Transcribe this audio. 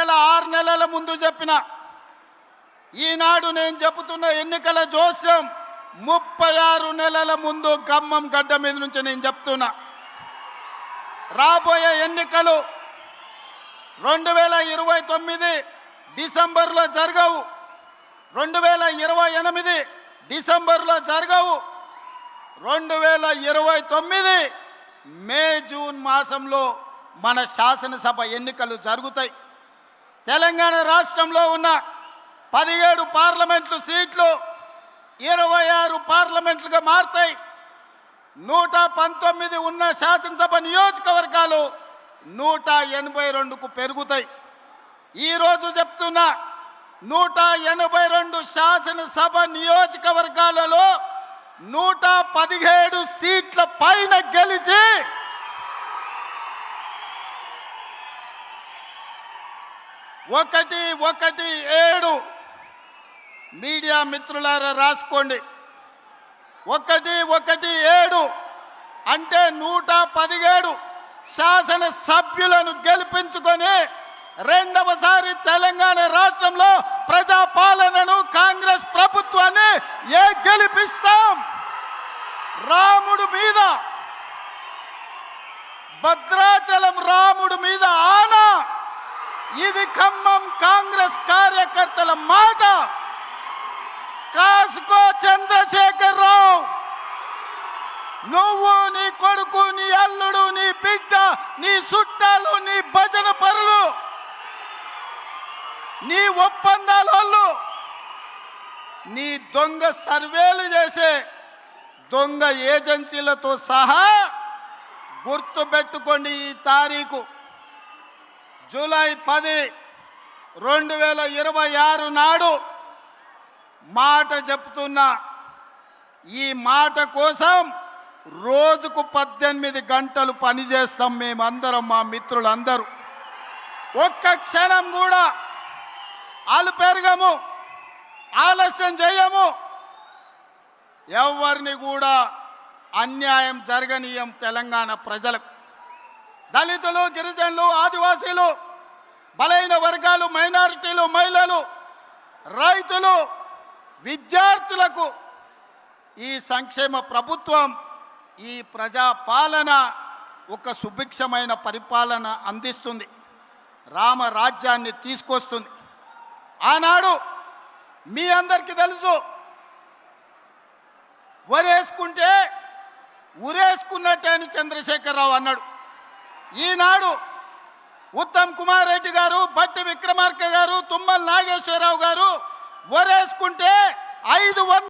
ఎన్నికల 6 నెలల ముందు చెప్పిన ఈనాడు నేను చెబుతున్న ఎన్నికల జోస్యం 36 నెలల ముందు ఖమ్మం గడ్డ మీద నుంచి నేను చెప్తున్నా. రాబోయే ఎన్నికలు 2029 డిసెంబర్లో జరగవు, 2028 డిసెంబర్లో జరగవు, 2029 మే జూన్ మాసంలో మన శాసనసభ ఎన్నికలు జరుగుతాయి. తెలంగాణ రాష్ట్రంలో ఉన్న 17 పార్లమెంట్లు సీట్లు 26 పార్లమెంట్లుగా మారుతాయి. 119 ఉన్న శాసనసభ నియోజకవర్గాలు 182కు పెరుగుతాయి. ఈరోజు చెప్తున్నా 182 శాసనసభ నియోజకవర్గాలలో 117 సీట్ల పైన గెలిచి 117 మీడియా మిత్రులారా రాసుకోండి. 117 అంటే 117 శాసన సభ్యులను గెలిపించుకొని రెండవసారి తెలంగాణ రాష్ట్రంలో ప్రజాపాలనను కాంగ్రెస్ ప్రభుత్వాన్ని గెలిపిస్తాం. రాముడు మీద, భద్రాచలం రాముడు మీద ఆనా. ఇది ఖమ్మం కాంగ్రెస్ కార్యకర్తల మాట. కాసుకో చంద్రశేఖర్ రావు, నువ్వు, నీ కొడుకు, నీ అల్లుడు, నీ బిడ్డ, నీ చుట్టాలు, నీ భజన పరులు, నీ ఒప్పందాలు, నీ దొంగ సర్వేలు చేసే దొంగ ఏజెన్సీలతో సహా గుర్తుపెట్టుకోండి. ఈ తారీఖు జూలై 10, 2026 నాడు మాట చెప్తున్నా. ఈ మాట కోసం రోజుకు 18 గంటలు పనిచేస్తాం మేమందరం, మా మిత్రులందరూ. ఒక్క క్షణం కూడా అలుపెరగము, ఆలస్యం చేయము. ఎవరిని కూడా అన్యాయం జరగనీయం. తెలంగాణ ప్రజలకు, దళితులు, గిరిజనులు, ఆదివాసీలు, బలైన వర్గాలు, మైనారిటీలు, మహిళలు, రైతులు, విద్యార్థులకు ఈ సంక్షేమ ప్రభుత్వం, ఈ ప్రజా పాలన ఒక సుభిక్షమైన పరిపాలన అందిస్తుంది. రామరాజ్యాన్ని తీసుకొస్తుంది. ఆనాడు మీ అందరికీ తెలుసు, వరేసుకుంటే ఉరేసుకున్నట్టే అని చంద్రశేఖరరావు అన్నాడు. ఈనాడు ఉత్తమ్ కుమార్ రెడ్డి గారు, భట్టి విక్రమార్క గారు, తుమ్మల నాగేశ్వరరావు గారు వరేసుకుంటే 500